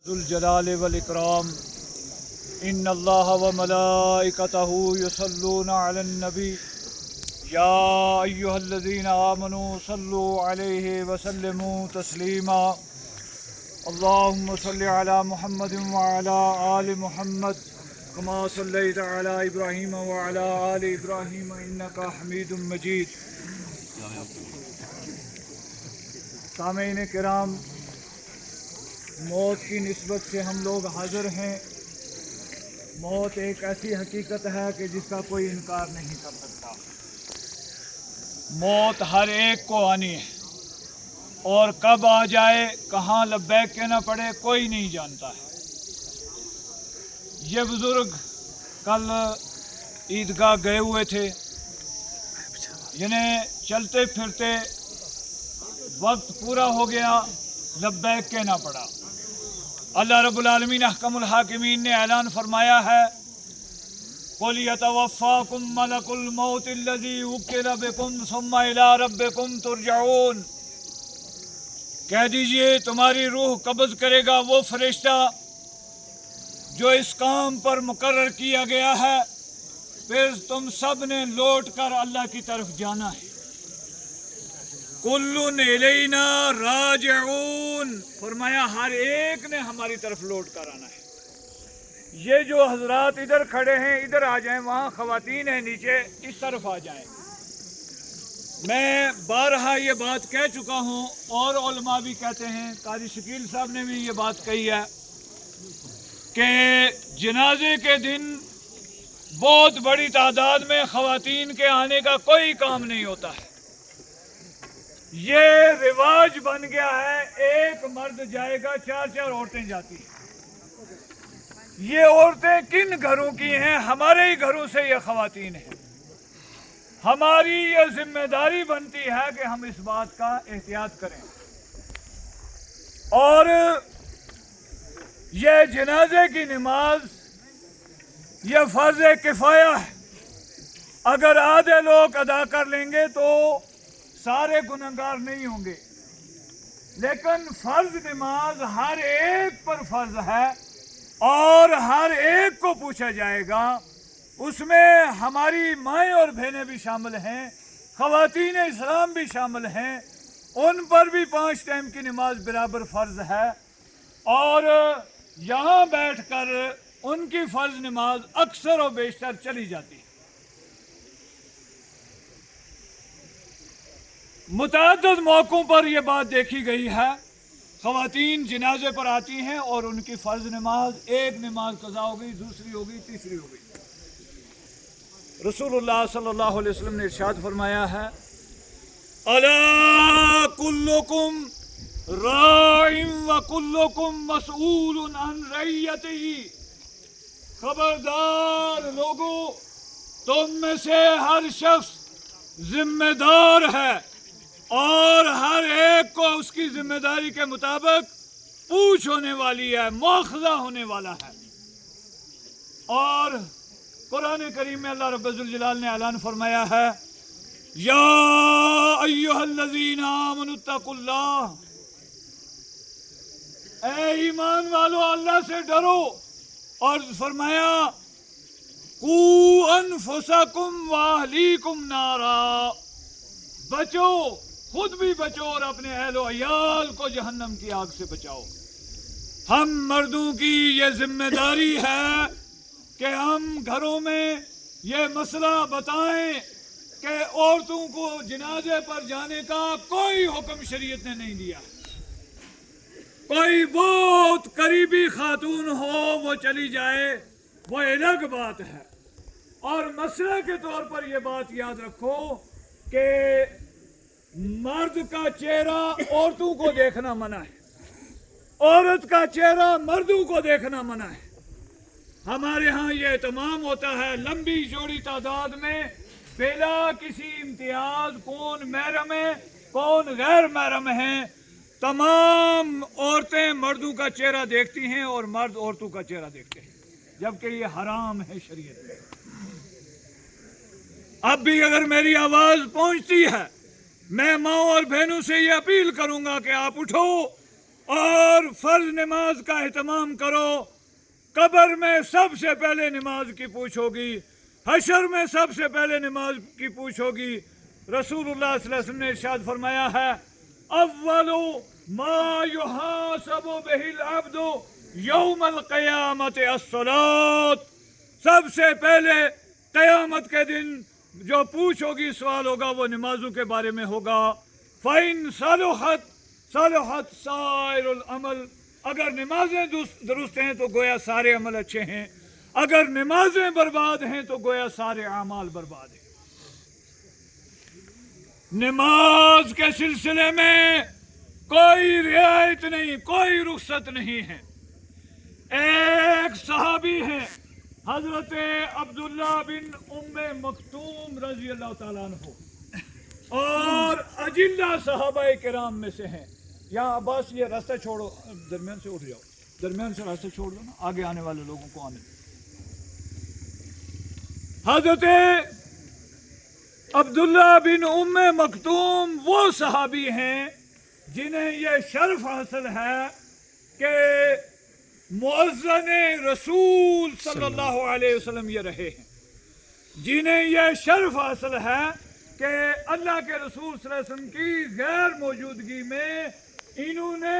ذُو الجلال والإکرام ان اللہ و ملائکتہ یصلون علی النبی یا ایہا الذین آمنوا صلوا علیہ وسلموا تسلیما اللہم صل علی محمد وعلی آل محمد کما صلیت علی ابراہیم وعلی آل ابراہیم انک حمید مجید۔ سامعین کرام، موت کی نسبت سے ہم لوگ حاضر ہیں۔ موت ایک ایسی حقیقت ہے کہ جس کا کوئی انکار نہیں کر سکتا۔ موت ہر ایک کو آنی ہے، اور کب آ جائے، کہاں لبیک کہنا پڑے، کوئی نہیں جانتا ہے۔ یہ بزرگ کل عیدگاہ گئے ہوئے تھے، جنہیں چلتے پھرتے وقت پورا ہو گیا، لبیک کہنا پڑا۔ اللہ رب العالمین احکم الحاکمین نے اعلان فرمایا ہے، قُلْ يَتَوَفَّاكُمْ مَلَكُ الْمَوْتِ الَّذِي وُكِّلَ بِكُمْ ثُمَّ إِلَىٰ رَبِّكُمْ تُرْجَعُونَ۔ کہہ دیجئے تمہاری روح قبض کرے گا وہ فرشتہ جو اس کام پر مقرر کیا گیا ہے، پھر تم سب نے لوٹ کر اللہ کی طرف جانا ہے۔ کُلٌّ إِلَيْنَا رَاجِعُونَ، فرمایا ہر ایک نے ہماری طرف لوٹ کر آنا ہے۔ یہ جو حضرات ادھر کھڑے ہیں ادھر آ جائیں، وہاں خواتین ہیں نیچے، اس طرف آ جائیں۔ میں بارہا یہ بات کہہ چکا ہوں، اور علماء بھی کہتے ہیں، قاضی شکیل صاحب نے بھی یہ بات کہی ہے کہ جنازے کے دن بہت بڑی تعداد میں خواتین کے آنے کا کوئی کام نہیں ہوتا ہے۔ یہ رواج بن گیا ہے، ایک مرد جائے گا، چار چار عورتیں جاتی ہیں۔ یہ عورتیں کن گھروں کی ہیں؟ ہمارے ہی گھروں سے یہ خواتین ہیں۔ ہماری یہ ذمہ داری بنتی ہے کہ ہم اس بات کا احتیاط کریں۔ اور یہ جنازے کی نماز یہ فرض کفایہ ہے۔ اگر آدھے لوگ ادا کر لیں گے تو سارے گنہگار نہیں ہوں گے، لیکن فرض نماز ہر ایک پر فرض ہے، اور ہر ایک کو پوچھا جائے گا۔ اس میں ہماری مائیں اور بہنیں بھی شامل ہیں، خواتین اسلام بھی شامل ہیں، ان پر بھی 5 ٹائم کی نماز برابر فرض ہے، اور یہاں بیٹھ کر ان کی فرض نماز اکثر و بیشتر چلی جاتی ہے۔ متعدد موقعوں پر یہ بات دیکھی گئی ہے، خواتین جنازے پر آتی ہیں اور ان کی فرض نماز، ایک نماز قضا ہو گئی، دوسری ہو گئی، تیسری ہو گئی۔ رسول اللہ صلی اللہ علیہ وسلم نے ارشاد فرمایا ہے، الا کلکم راع وکلکم مسئول عن رعیتہ، خبردار لوگوں، تم میں سے ہر شخص ذمہ دار ہے، اور ہر ایک کو اس کی ذمہ داری کے مطابق پوچھ ہونے والی ہے، مواخذہ ہونے والا ہے۔ اور قرآن کریم میں اللہ رب الجلال نے اعلان فرمایا ہے، یا ایھا الذین آمنوا اتقوا اللہ، اے ایمان والو اللہ سے ڈرو، اور فرمایا قوا انفسکم واہلیکم نارا، بچو، خود بھی بچو اور اپنے اہل و عیال کو جہنم کی آگ سے بچاؤ۔ ہم مردوں کی یہ ذمہ داری ہے کہ ہم گھروں میں یہ مسئلہ بتائیں کہ عورتوں کو جنازے پر جانے کا کوئی حکم شریعت نے نہیں دیا۔ کوئی بہت قریبی خاتون ہو وہ چلی جائے، وہ الگ بات ہے، اور مسئلہ کے طور پر یہ بات یاد رکھو کہ مرد کا چہرہ عورتوں کو دیکھنا منع ہے، عورت کا چہرہ مردوں کو دیکھنا منع ہے۔ ہمارے ہاں یہ اہتمام ہوتا ہے لمبی چوڑی تعداد میں، بلا کسی امتیاز، کون محرم ہے کون غیر محرم ہیں، تمام عورتیں مردوں کا چہرہ دیکھتی ہیں اور مرد عورتوں کا چہرہ دیکھتے ہیں، جبکہ یہ حرام ہے شریعت میں۔ اب بھی اگر میری آواز پہنچتی ہے، میں ماؤں اور بہنوں سے یہ اپیل کروں گا کہ آپ اٹھو اور فرض نماز کا اہتمام کرو. قبر میں سب سے پہلے نماز کی پوچھ ہوگی, حشر میں سب سے پہلے نماز کی پوچھ ہوگی. رسول اللہ صلی اللہ علیہ وسلم نے ارشاد فرمایا ہے اول ما یحاسب بہ العبد یوم القیامت الصلاۃ. سب سے پہلے قیامت کے دن جو پوچھ ہوگی, سوال ہوگا, وہ نمازوں کے بارے میں ہوگا. فَإِن صَلُحَتْ صَلُحَتْ سَائِرُ الْعَمَلِ. اگر نمازیں درست ہیں تو گویا سارے عمل اچھے ہیں, اگر نمازیں برباد ہیں تو گویا سارے اعمال برباد ہیں. نماز کے سلسلے میں کوئی رعایت نہیں, کوئی رخصت نہیں ہے. ایک صحابی ہیں حضرت عبداللہ بن ام مکتوم رضی اللہ تعالیٰ عنہ, اور اجلہ صحابہ کرام میں سے ہیں. یہاں عباس یہ راستہ چھوڑو, درمیان سے اٹھ جاؤ, درمیان سے راستہ چھوڑ دو نا, آگے آنے والے لوگوں کو آنے. حضرت عبداللہ بن ام مکتوم وہ صحابی ہیں جنہیں یہ شرف حاصل ہے کہ مؤذن رسول صلی اللہ علیہ وسلم یہ رہے ہیں, جنہیں یہ شرف حاصل ہے کہ اللہ کے رسول صلی اللہ علیہ وسلم کی غیر موجودگی میں انہوں نے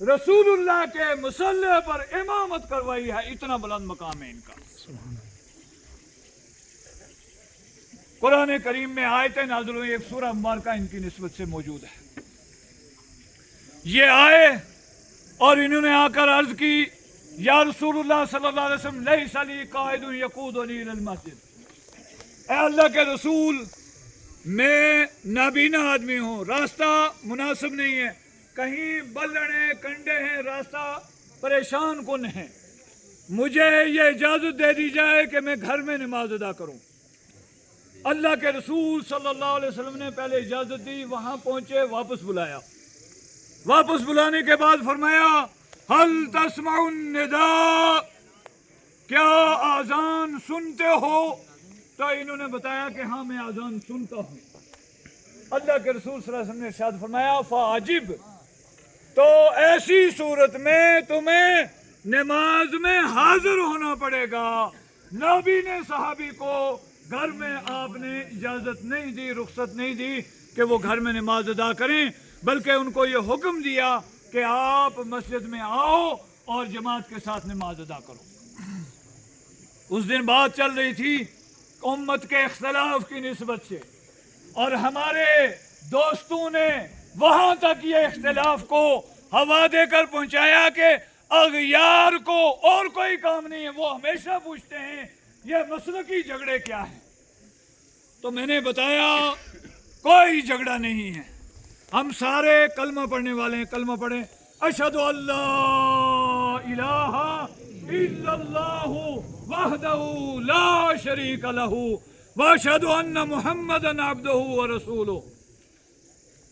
رسول اللہ کے مصلی پر امامت کروائی ہے. اتنا بلند مقام ہے ان کا. قرآن کریم میں آیتیں نازل ہوئی, ایک سورہ مبارکہ ان کی نسبت سے موجود ہے. یہ آئے اور انہوں نے آ کر عرض کی یا رسول اللہ صلی اللہ علیہ وسلم لیس لی قائد یقودنی الی المسجد. اے اللہ کے رسول, میں نابینا آدمی ہوں, راستہ مناسب نہیں ہے, کہیں بلڑے کنڈے ہیں, راستہ پریشان کن ہے, مجھے یہ اجازت دے دی جائے کہ میں گھر میں نماز ادا کروں. اللہ کے رسول صلی اللہ علیہ وسلم نے پہلے اجازت دی, وہاں پہنچے, واپس بلایا. واپس بلانے کے بعد فرمایا حل تسمع النداء, کیا آذان سنتے ہو؟ تو انہوں نے بتایا کہ ہاں میں آذان سنتا ہوں. اللہ کے رسول صلی اللہ علیہ وسلم نے ارشاد فرمایا فاجب, تو ایسی صورت میں تمہیں نماز میں حاضر ہونا پڑے گا. نبی نے صحابی کو گھر میں آپ نے اجازت نہیں دی, رخصت نہیں دی کہ وہ گھر میں نماز ادا کریں, بلکہ ان کو یہ حکم دیا کہ آپ مسجد میں آؤ اور جماعت کے ساتھ نماز ادا کرو. اس دن بات چل رہی تھی امت کے اختلاف کی نسبت سے, اور ہمارے دوستوں نے وہاں تک یہ اختلاف کو ہوا دے کر پہنچایا کہ اغیار کو اور کوئی کام نہیں ہے, وہ ہمیشہ پوچھتے ہیں یہ مسلکی جھگڑے کیا ہیں. تو میں نے بتایا کوئی جھگڑا نہیں ہے, ہم سارے کلمہ پڑھنے والے ہیں. کلمہ پڑھیں اشہد ان لا الہ الا اللہ وحدہ لا شریک لہ واشہد ان محمدا عبدہ ورسولہ.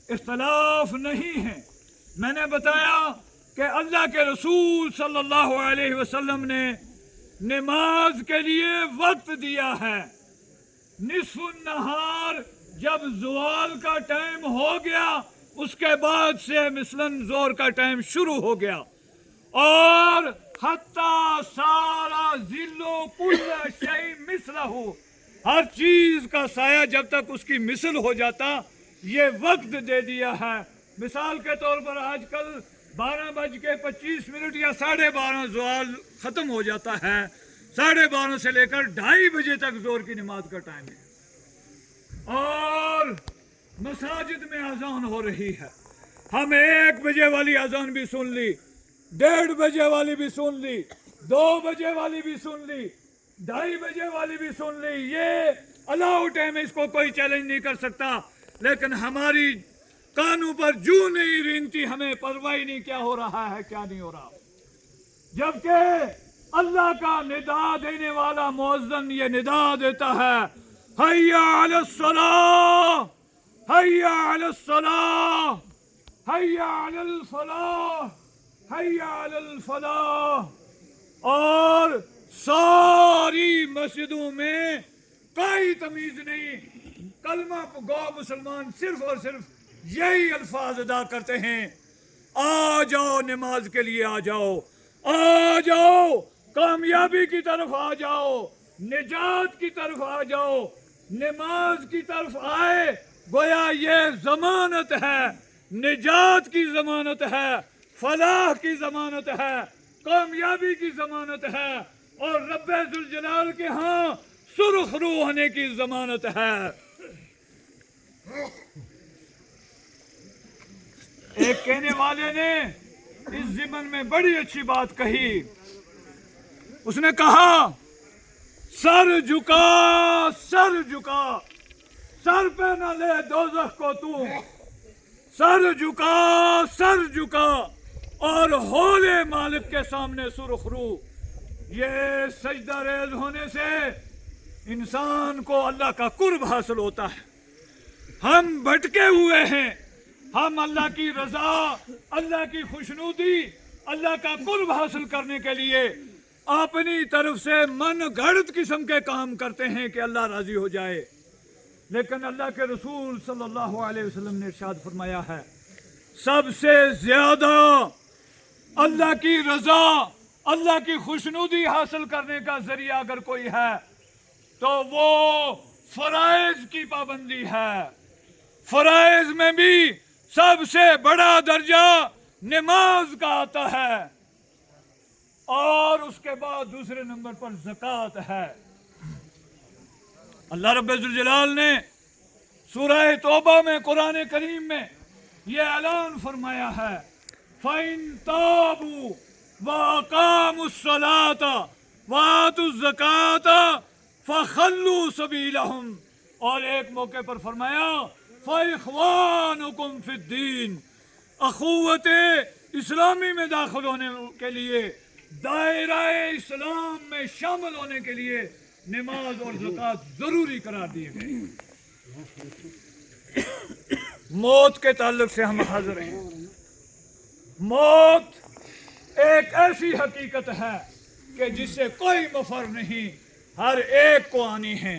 اختلاف نہیں ہے. میں نے بتایا کہ اللہ کے رسول صلی اللہ علیہ وسلم نے نماز کے لیے وقت دیا ہے. نصف النہار جب زوال کا ٹائم ہو گیا, اس کے بعد سے مثلاً زور کا ٹائم شروع ہو گیا, اور حتی سارا ذلو کل شیء مثلہ, ہر چیز کا سایہ جب تک اس کی مثل ہو جاتا, یہ وقت دے دیا ہے. مثال کے طور پر آج کل 12:25 یا 12:30 زوال ختم ہو جاتا ہے, 12:30 سے لے کر 2:30 بجے تک زور کی نماز کا ٹائم ہے, اور مساجد میں اذان ہو رہی ہے. ہم 1 بجے والی اذان بھی سن لی, 1:30 بجے والی بھی سن لی, 2 بجے والی بھی سن لی, 2:30 بجے والی بھی سن لی. یہ الاؤ ٹائم ہے, اس کو کوئی چیلنج نہیں کر سکتا. لیکن ہماری کانوں پر جو نہیں رینگتی, ہمیں پرواہ نہیں کیا ہو رہا ہے کیا نہیں ہو رہا. جبکہ اللہ کا ندا دینے والا مؤذن یہ ندا دیتا ہے حی علی الصلاۃ, حی علی الصلاۃ, حی علی الفلاح, حی علی الفلاح. اور ساری مسجدوں میں کوئی تمیز نہیں, کلمہ گو مسلمان صرف اور صرف یہی الفاظ ادا کرتے ہیں. आ जाओ नमाज के लिए, आ जाओ, आ जाओ कामयाबी की तरफ, आ जाओ निजात की तरफ, आ जाओ नमाज की तरफ आए। गोया ये जमानत है, निजात की जमानत है, फलाह की जमानत है, कामयाबी की जमानत है और रब्बे जुल जलाल के यहाँ सुर्ख रू होने की जमानत है। एक कहने वाले ने इस ज़िमन में बड़ी अच्छी बात कही। उसने कहा सर झुका, सर झुका, सर पे न ले दोज़ख को तू, सर झुका, सर झुका और होले मालिक के सामने सुर्ख रू। ये सजदा रेज होने से इंसान को अल्लाह का कुर्ब हासिल होता है। हम भटके हुए हैं, हम अल्लाह की रजा, अल्लाह की खुशनुदी, अल्लाह का कुर्ब हासिल करने के लिए अपनी तरफ से मन घड़त किस्म के काम करते हैं कि अल्लाह राजी हो जाए। लेकिन अल्लाह के रसूल सल्लल्लाहु अलैहि वसल्लम ने इरशाद फरमाया है, सबसे ज्यादा अल्लाह की रजा, अल्लाह की खुशनुदी हासिल करने का जरिया अगर कोई है तो वो फराइज की पाबंदी है। फराइज में भी सबसे बड़ा दर्जा नमाज का आता है और उसके बाद दूसरे नंबर पर ज़कात है। अल्लाह रब्बुल जलाल ने सूरह तौबा में, कुरान करीम में ये ऐलान फरमाया है, फ़इन ताबू व अक़ामुस्सलाता व आतुज़्ज़काता फ़ख़ल्लू सबीलहुम। और एक मौके पर फरमाया फ़इख़वानुकुम फ़िद्दीन, अख़ुव्वते इस्लामी में दाखिल होने के लिए, दायरा इस्लाम में शामिल होने के लिए नमाज और ज़कात जरूरी करार दिए गए। मौत के ताल्लुक से हम हाजिर हैं। मौत एक ऐसी हकीकत है कि जिससे कोई मफर नहीं, हर एक को आनी है।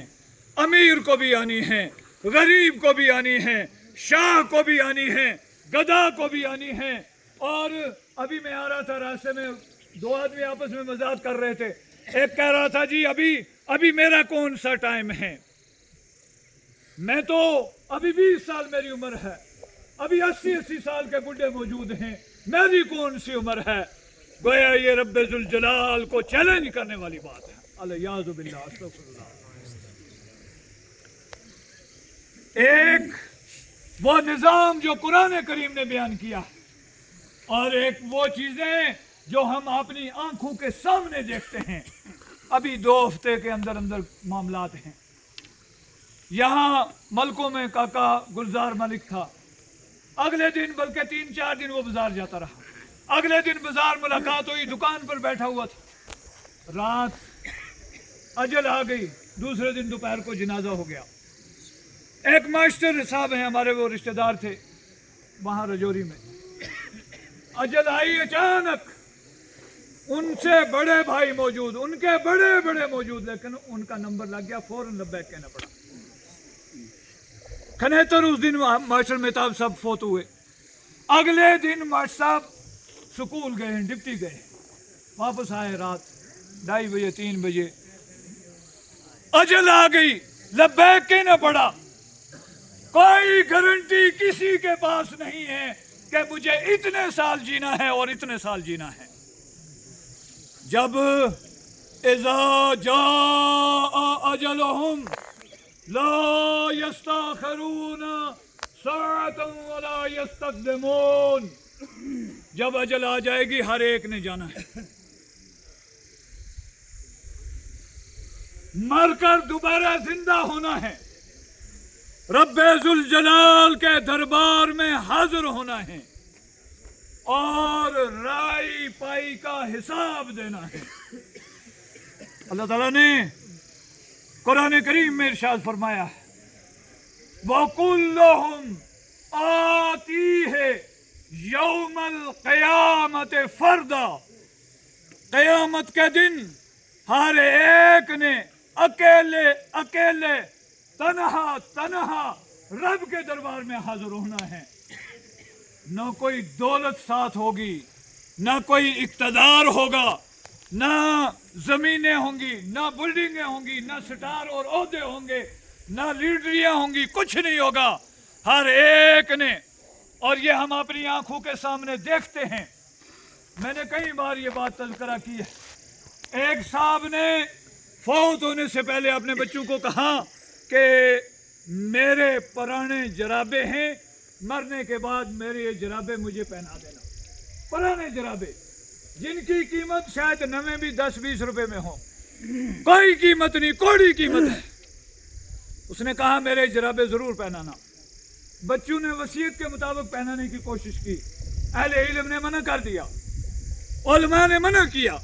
अमीर को भी आनी है, गरीब को भी आनी है, शाह को भी आनी है, गधा को भी आनी है। और अभी मैं आ रहा था, रास्ते में दो आदमी आपस में मजाक कर रहे थे। एक कह रहा था जी अभी मेरा कौन सा टाइम है, मैं तो अभी 20 साल मेरी उम्र है, अभी 80 साल के बुढ़े मौजूद हैं, मेरी कौन सी उम्र है। गोया ये रब्बे जुल जलाल को चैलेंज करने वाली बात है। अलियाज़ु बिल्लाह, अस्तग़फिरुल्लाह। एक वो निज़ाम जो कुरान करीम ने बयान किया और एक वो चीज़ें जो हम अपनी आंखों के सामने देखते हैं। अभी 2 हफ्ते के अंदर अंदर मामलात हैं। यहाँ मलकों में काका गुलजार मलिक था, अगले दिन बल्कि 3-4 दिन वो बाजार जाता रहा। अगले दिन बाजार मुलाकात हुई, दुकान पर बैठा हुआ था, रात अजल आ गई, दूसरे दिन दोपहर को जनाजा हो गया। एक मास्टर साहब हैं हमारे, वो रिश्तेदार थे वहाँ रजौरी में। अजल आई अचानक, उनसे बड़े भाई मौजूद, उनके बड़े बड़े मौजूद, लेकिन उनका नंबर लग गया, फौरन लब्बैक कहना पड़ा। खनेतर उस दिन मास्टर मेहताब साहब फोत हुए। अगले दिन मास्टर साहब स्कूल गए, डिप्टी गए, वापस आए रात 2:30 बजे 3 बजे। अजल आ गई, लब्बैक कहना पड़ा। कोई गारंटी किसी के पास नहीं है कि मुझे इतने साल जीना है और इतने साल जीना है। जब इज़ा जाअ अजलहुम ला यस्तखिरून साअतन वला यस्तक़दिमून, जब अजल आ जाएगी हर एक ने जाना है। मरकर दोबारा जिंदा होना है, रब्बे जुल जलाल के दरबार में हाजिर होना है और राई पाई का हिसाब देना है। अल्लाह ताला ने कुरान करीम में इरशाद फरमाया है, वकुल्लुहुम आतीहे यौमल क़यामत फर्दा, क़यामत के दिन हर एक ने अकेले अकेले तन्हा तन्हा रब के दरबार में हाजिर होना है। न कोई दौलत साथ होगी, न कोई इक़्तिदार होगा, न ज़मीनें होंगी, न बिल्डिंगें होंगी, न स्टार और ओहदे होंगे, न लीडरियाँ होंगी, कुछ नहीं होगा। हर एक ने, और ये हम अपनी आंखों के सामने देखते हैं। मैंने कई बार ये बात तज़किरा की है। एक साहब ने फौत होने से पहले अपने बच्चों को कहा कि मेरे पुराने जराबे हैं, मरने के बाद मेरे ये जराबे मुझे पहना देना। पुराने जराबे जिनकी कीमत शायद नवे भी 10-20 रुपए में हो, कोई कीमत नहीं, कोड़ी कीमत है। उसने कहा मेरे जराबे जरूर पहनाना। बच्चों ने वसीयत के मुताबिक पहनाने की कोशिश की, अहले इल्म ने मना कर दिया, उलमा ने मना किया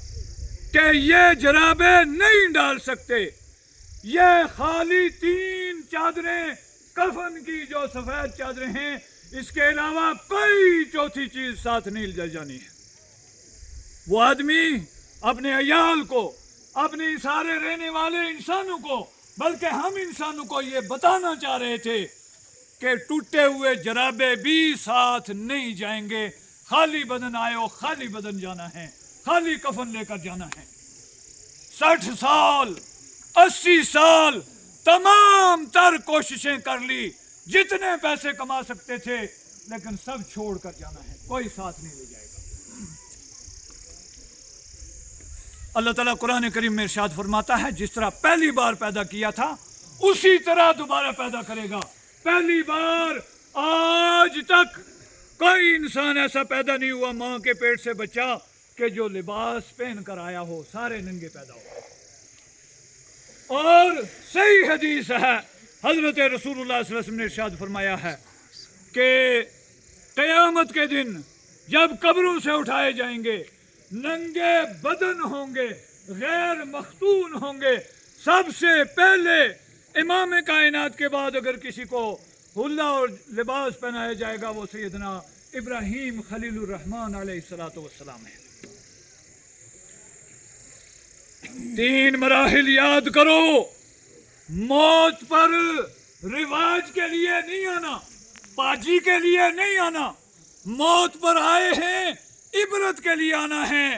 कि ये जराबे नहीं डाल सकते, ये खाली 3 चादरें कफन की जो सफेद चादरें हैं, इसके अलावा कोई चौथी चीज साथ नहीं ले जानी है। वो आदमी अपने अयाल को, अपने सारे रहने वाले इंसानों को, बल्कि हम इंसानों को ये बताना चाह रहे थे कि टूटे हुए जराबे भी साथ नहीं जाएंगे। खाली बदन आए हो, खाली बदन जाना है, खाली कफन लेकर जाना है। 60 साल 80 साल तमाम तर कोशिशें कर ली, जितने पैसे कमा सकते थे, लेकिन सब छोड़ कर जाना है, कोई साथ नहीं ले जाएगा। अल्लाह ताला कुरान करीम में इरशाद फरमाता है, जिस तरह पहली बार पैदा किया था उसी तरह दोबारा पैदा करेगा। पहली बार आज तक कोई इंसान ऐसा पैदा नहीं हुआ मां के पेट से बच्चा कि जो लिबास पहन कर आया हो, सारे नंगे पैदा हो। और सही हदीस है, हजरत रसूलुल्लाह सल्लल्लाहु अलैहि वसल्लम ने इरशाद फरमाया है कि क़यामत के दिन जब कब्रों से उठाए जाएंगे, नंगे बदन होंगे, गैर मख्तून होंगे। सबसे पहले इमाम कायनात के बाद अगर किसी को हुल्ला और लिबास पहनाया जाएगा, वो सैयदना इब्राहीम खलीलुर रहमान अलैहिस्सलातु वस्सलाम है। 3 मराहिल याद करो, मौत पर रिवाज के लिए नहीं आना, पाजी के लिए नहीं आना, मौत पर आए हैं इबरत के लिए आना है।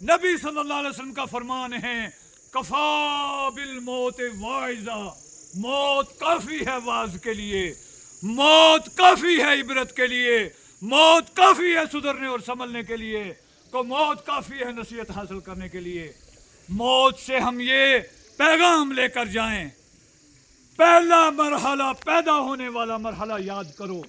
नबी सल्लल्लाहु अलैहि वसल्लम का फरमान है, कफा बिल मौत वाइजा, मौत काफी है वाज के लिए, मौत काफी है इबरत के लिए, मौत काफी है सुधरने और संभलने के लिए, तो मौत काफी है नसीहत हासिल करने के लिए। मौत से हम ये पैगाम लेकर जाएं, पहला मरहला पैदा होने वाला मरहला याद करो।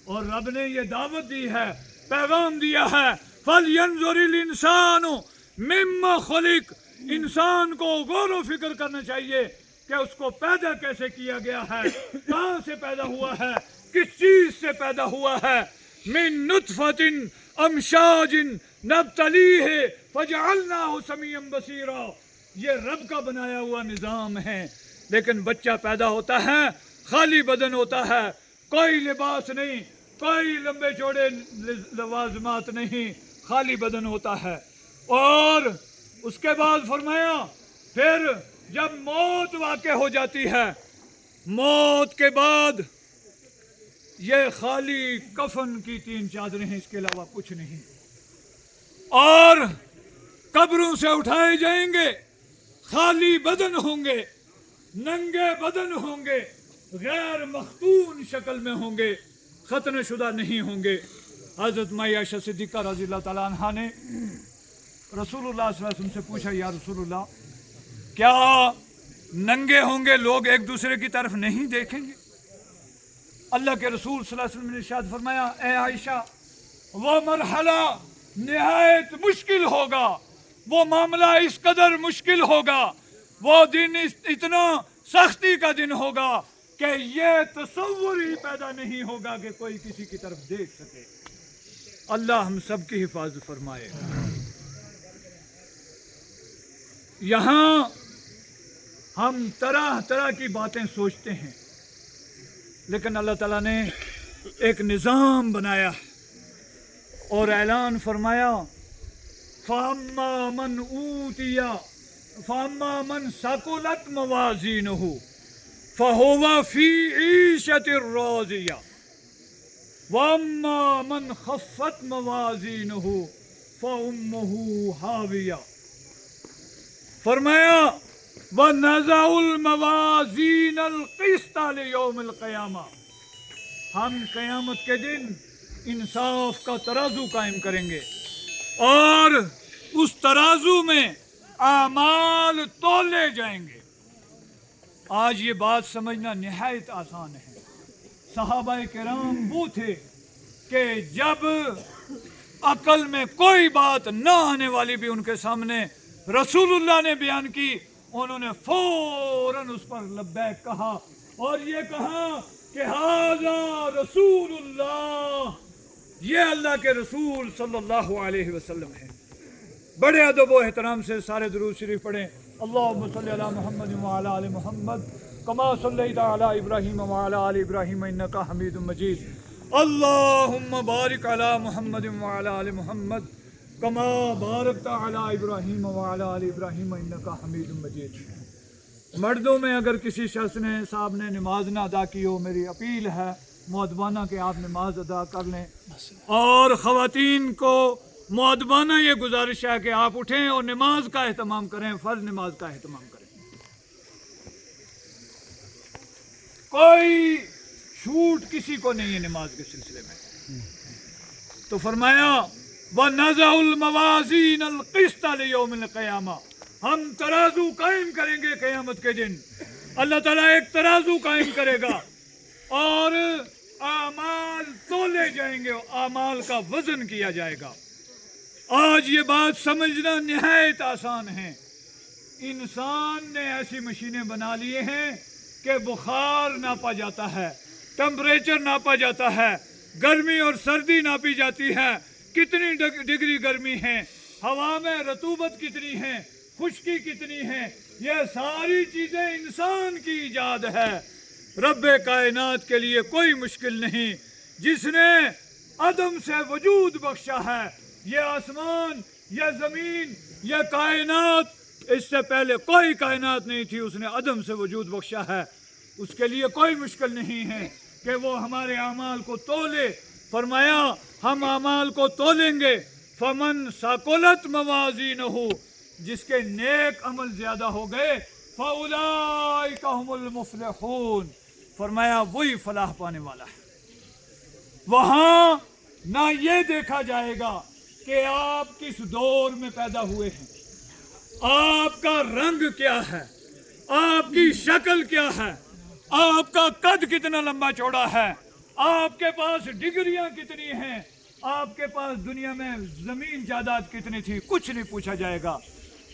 और रब ने ये दावत दी है, पैगाम दिया है, फल यंजुरिल इंसानु मिम्मा खुलिक, इंसान को गौर व फिक्र करना चाहिए कि उसको पैदा कैसे किया गया है, कहाँ से पैदा हुआ है, किस चीज से पैदा हुआ है। मिन नुतफतिन अमशाजिन नब्तलीहि फजअलनाहु समीअन बसीरा, ये रब का बनाया हुआ निज़ाम है। लेकिन बच्चा पैदा होता है, खाली बदन होता है, कोई लिबास नहीं, कोई लंबे चौड़े लवाजमात नहीं, खाली बदन होता है। और उसके बाद फरमाया, फिर जब मौत वाक़ हो जाती है, मौत के बाद ये खाली कफन की 3 चादरें हैं, इसके अलावा कुछ नहीं। और कब्रों से उठाए जाएंगे, खाली बदन होंगे, नंगे बदन होंगे, गैर मख्तून शक्ल में होंगे, खतन शुदा नहीं होंगे। हज़रत आयशा सिद्दीक़ा रज़ियल्लाहु तआला अन्हा ने रसूलुल्लाह सल्लल्लाहु अलैहि वसल्लम से पूछा, या रसूलुल्लाह, क्या नंगे होंगे लोग एक दूसरे की तरफ नहीं देखेंगे? अल्लाह के रसूल सल्लल्लाहु अलैहि वसल्लम ने इरशाद फरमाया, ए आयशा, वो मरहला निहायत मुश्किल होगा, वो मामला इस कदर मुश्किल होगा, वो दिन इतना सख्ती का दिन होगा कि ये तसव्वुर ही पैदा नहीं होगा कि कोई किसी की तरफ देख सके। अल्लाह हम सब की हिफाजत फरमाए। यहाँ हम तरह तरह की बातें सोचते हैं, लेकिन अल्लाह ताला ने एक निज़ाम बनाया और ऐलान फरमाया, फ़अम्मा मन ऊतिया फ़अम्मा मन सकुलत मवाज़ीनुहु फ़हुवा फ़ी ईशतिर राज़िया। वअम्मा मन खफ्फत मवाज़ीनुहु फउम्मुहु हाविया। फरमाया वनज़उल मवाज़ीनल क़िस्त लियौमिल क़ियामा, हम क़यामत के दिन इंसाफ का तराजू कायम करेंगे और उस तराजू में आमाल तोले जाएंगे। आज ये बात समझना निहायत आसान है। सहाबाए किराम वो थे कि जब अकल में कोई बात न आने वाली भी उनके सामने रसूलुल्लाह ने बयान की, उन्होंने फौरन उस पर लब्बैक कहा और ये कहा कि हाज़ा रसूलुल्लाह, ये अल्लाह के रसूल सल्लल्लाहु अलैहि वसल्लम है। बड़े अदब व एहतराम से सारे दुरूद शरीफ पढ़ें। अल्लाहुम्मा सल्ली अला मुहम्मद व अला आलि मुहम्मद कमा सल्लैता अला इब्राहीम व अला आलि इब्राहीम इन्नका हमीदुम मजीद। अल्लाहुम्मा बारिक अला मुहम्मद व अला आलि मुहम्मद कमा बारकता अला इब्राहीम व अला आलि इब्राहीम इन्नका हमीदुम मजीद। मर्दों में अगर किसी शख्स ने साहब ने नमाज ना अदा की हो, मेरी अपील है मुअद्दबाना कि आप नमाज अदा कर लें। और ख़वातीन को मुअद्दबाना ये गुजारिश है कि आप उठें और नमाज का एहतमाम करें, फ़र्ज नमाज का एहतमाम करें। कोई छूट किसी को नहीं है नमाज के सिलसिले में। तो फरमाया वनज़उल मवाज़ीनल क़िस्त लियौमिल क़ियामा, हम तराजू कायम करेंगे क़यामत के दिन। अल्लाह ताला एक तराजू कायम करेगा और आमाल तोले जाएंगे, आमाल का वजन किया जाएगा। आज ये बात समझना निहायत आसान है। इंसान ने ऐसी मशीनें बना लिए हैं कि बुखार नापा जाता है, टेम्परेचर नापा जाता है, गर्मी और सर्दी नापी जाती है, कितनी डिग्री गर्मी है, हवा में रतूबत कितनी है, खुश्की कितनी है, ये सारी चीज़ें इंसान की ईजाद है। रब्बे कायनात के लिए कोई मुश्किल नहीं, जिसने अदम से वजूद बख्शा है। ये आसमान, ये ज़मीन, ये कायनात, इससे पहले कोई कायनात नहीं थी, उसने अदम से वजूद बख्शा है। उसके लिए कोई मुश्किल नहीं है कि वो हमारे अमाल को तोले। फरमाया हम अमाल को तोलेंगे। फमन साकुलत मवाज़ीनुहु, जिसके नेक अमल ज़्यादा हो गए, फउलाइका हुमुल मुफ़लिहून, फरमाया वही फलाह पाने वाला है। वहाँ ना ये देखा जाएगा कि आप किस दौर में पैदा हुए हैं, आपका रंग क्या है, आपकी शक्ल क्या है, आपका कद कितना लंबा चौड़ा है, आपके पास डिग्रियां कितनी हैं, आपके पास दुनिया में जमीन जायदाद कितनी थी, कुछ नहीं पूछा जाएगा।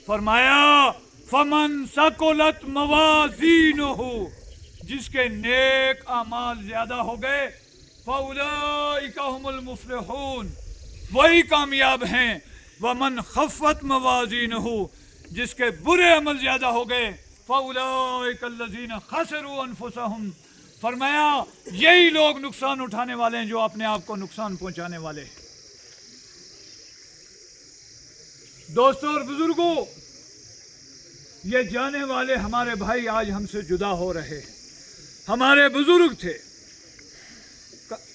फरमाया फमन सकुलत मवाज़ीनुहु, जिसके नेक अमाल ज्यादा हो गए, फउलाइका हुमुल मुफ़लिहून, वही कामयाब हैं। वमन खफ़्फ़त मवाज़ीनुहु, जिसके बुरे अमल ज्यादा हो गए, फउलाइका अल्लज़ीना खसरू अनफुसहुम, फरमाया यही लोग नुकसान उठाने वाले हैं जो अपने आप को नुकसान पहुंचाने वाले हैं। दोस्तों और बुजुर्गों, ये जाने वाले हमारे भाई आज हमसे जुदा हो रहे हैं। हमारे बुजुर्ग थे,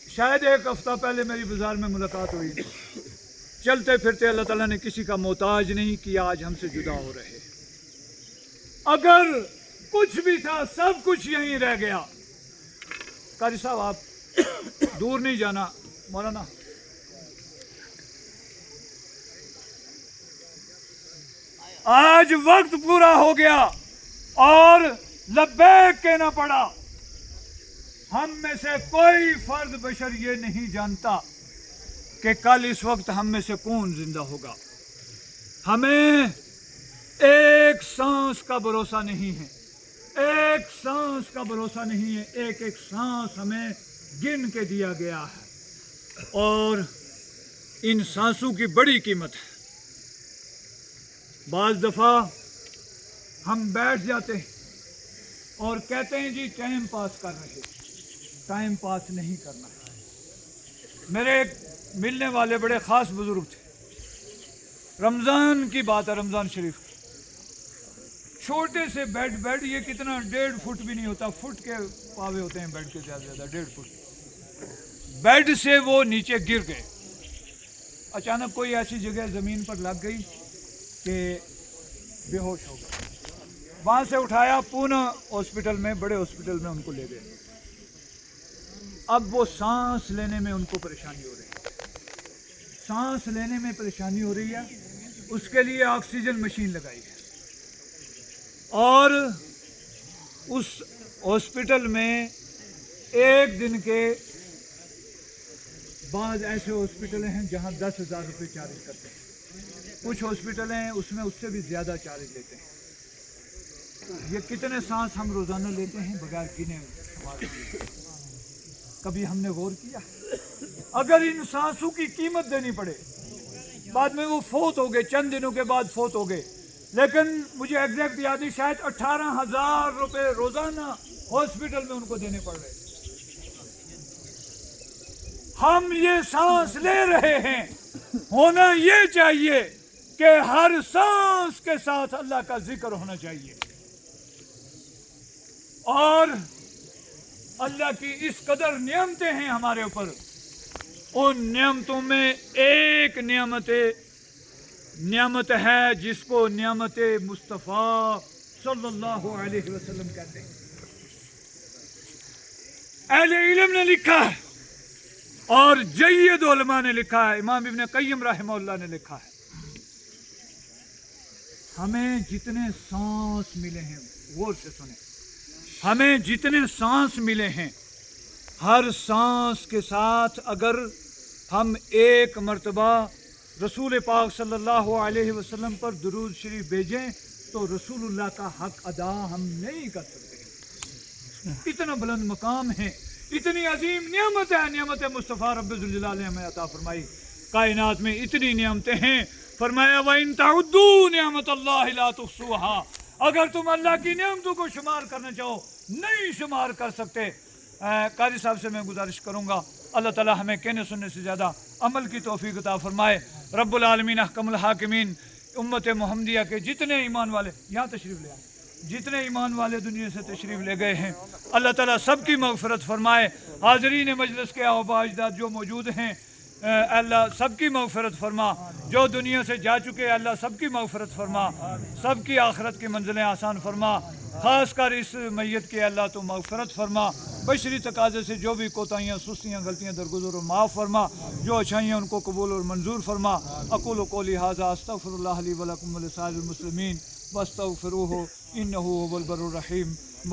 शायद एक हफ्ता पहले मेरी बाजार में मुलाकात हुई, चलते फिरते अल्लाह ताला ने किसी का मोहताज नहीं किया, आज हमसे जुदा हो रहे। अगर कुछ भी था सब कुछ यहीं रह गया। कारी साहब आप दूर नहीं जाना, मौलाना आज वक्त पूरा हो गया और लब्बैक कहना पड़ा। हम में से कोई फर्द बशर ये नहीं जानता कि कल इस वक्त हम में से कौन जिंदा होगा। हमें एक सांस का भरोसा नहीं है, एक सांस का भरोसा नहीं है। एक एक सांस हमें गिन के दिया गया है और इन सांसों की बड़ी कीमत है। बाज़ दफ़ा हम बैठ जाते हैं और कहते हैं जी टाइम पास कर रहे हैं। टाइम पास नहीं करना है। मेरे एक मिलने वाले बड़े ख़ास बुज़ुर्ग थे, रमज़ान की बात है, रमज़ान शरीफ, छोटे से बेड ये कितना 1.5 फुट भी नहीं होता, फुट के पावे होते हैं बेड के, ज़्यादा 1.5 फुट। बेड से वो नीचे गिर गए। अचानक कोई ऐसी जगह ज़मीन पर लग गई कि बेहोश हो गए। वहाँ से उठाया, पूना हॉस्पिटल में, बड़े हॉस्पिटल में उनको ले गए। अब वो सांस लेने में उनको परेशानी हो रही है, सांस लेने में परेशानी हो रही है। उसके लिए ऑक्सीजन मशीन लगाई है। और उस हॉस्पिटल में एक दिन के बाद ऐसे हॉस्पिटल हैं जहां 10,000 रुपये चार्ज करते हैं। कुछ हॉस्पिटल हैं उसमें उससे भी ज़्यादा चार्ज लेते हैं। ये कितने सांस हम रोज़ाना लेते हैं बगैर गिने हमारे लिए, कभी हमने गौर किया? अगर इन सांसों की कीमत देनी पड़े, बाद में वो फोत हो गए, चंद दिनों के बाद फोत हो गए, लेकिन मुझे एग्जैक्ट याद नहीं, शायद 18,000 रुपये रोज़ाना हॉस्पिटल में उनको देने पड़ रहे। हम ये सांस ले रहे हैं, होना ये चाहिए कि हर सांस के साथ अल्लाह का जिक्र होना चाहिए। और अल्लाह की इस कदर नियमतें हैं हमारे ऊपर, उन नियमतों में एक नियमत है जिसको नियमत मुस्तफ़ा सल्लल्लाहु अलैहि वसल्लम कहते हैं। अहले इल्म ने लिखा है और जय्यद उलमा ने लिखा है, इमाम इब्न क़य्यिम रहमहुल्लाह ने लिखा है, हमें जितने सांस मिले हैं, गौर से सुने, हमें जितने सांस मिले हैं, हर सांस के साथ अगर हम एक मर्तबा रसूल पाक सल्लल्लाहु अलैहि वसल्लम पर दुरूद शरीफ भेजें तो रसूलुल्लाह का हक अदा हम नहीं कर सकते। इतना बुलंद मकाम है, इतनी अजीम नियमत है, नियमत मुस्तफ़ा रब्बुल जलाल ने हमें अता फरमाई। कायनात में इतनी नियमतें हैं, फरमाया व इन तउद्दू नियमत अल्लाह ला तुहसूहा, अगर तुम अल्लाह की नियमतों को शुमार करना चाहो नहीं शुमार कर सकते। कारी साहब से मैं गुजारिश करूँगा, अल्लाह ताला हमें कहने सुनने से ज़्यादा अमल की तौफीक अता फरमाए। रब्बुल आलमीन अहकमुल हाकिमीन, उम्मत मोहम्मदिया के जितने ईमान वाले यहाँ तशरीफ़ ले आए, जितने ईमान वाले दुनिया से तशरीफ़ ले गए हैं, अल्लाह ताला सबकी मग़फ़िरत फरमाए। हाज़रीन मजलिस के आबा अजदाद जो मौजूद हैं, अल्लाह सबकी मग़फ़िरत फरमा। जो दुनिया से जा चुके अल्लाह सबकी मग़फ़िरत फरमा, सबकी आखिरत की मंजिलें आसान फरमा। ख़ास कर इस मैयत के अल्लाह तो मग़फ़िरत फरमा। बशरी तकाज़े से जो भी कोताहियाँ, सुस्तियाँ, गलतियाँ दरगुज़र और माफ़ फरमा। जो अच्छाइयाँ उनको कबूल और मंजूर फरमा। अक़ूलु क़ौली हाज़ा अस्तग़फ़िरुल्लाह ली व लकुम व लिसाइरिल मुस्लिमीन वस्तग़फ़िरूहु इन्नहु हुवल बर्रुर रहीम।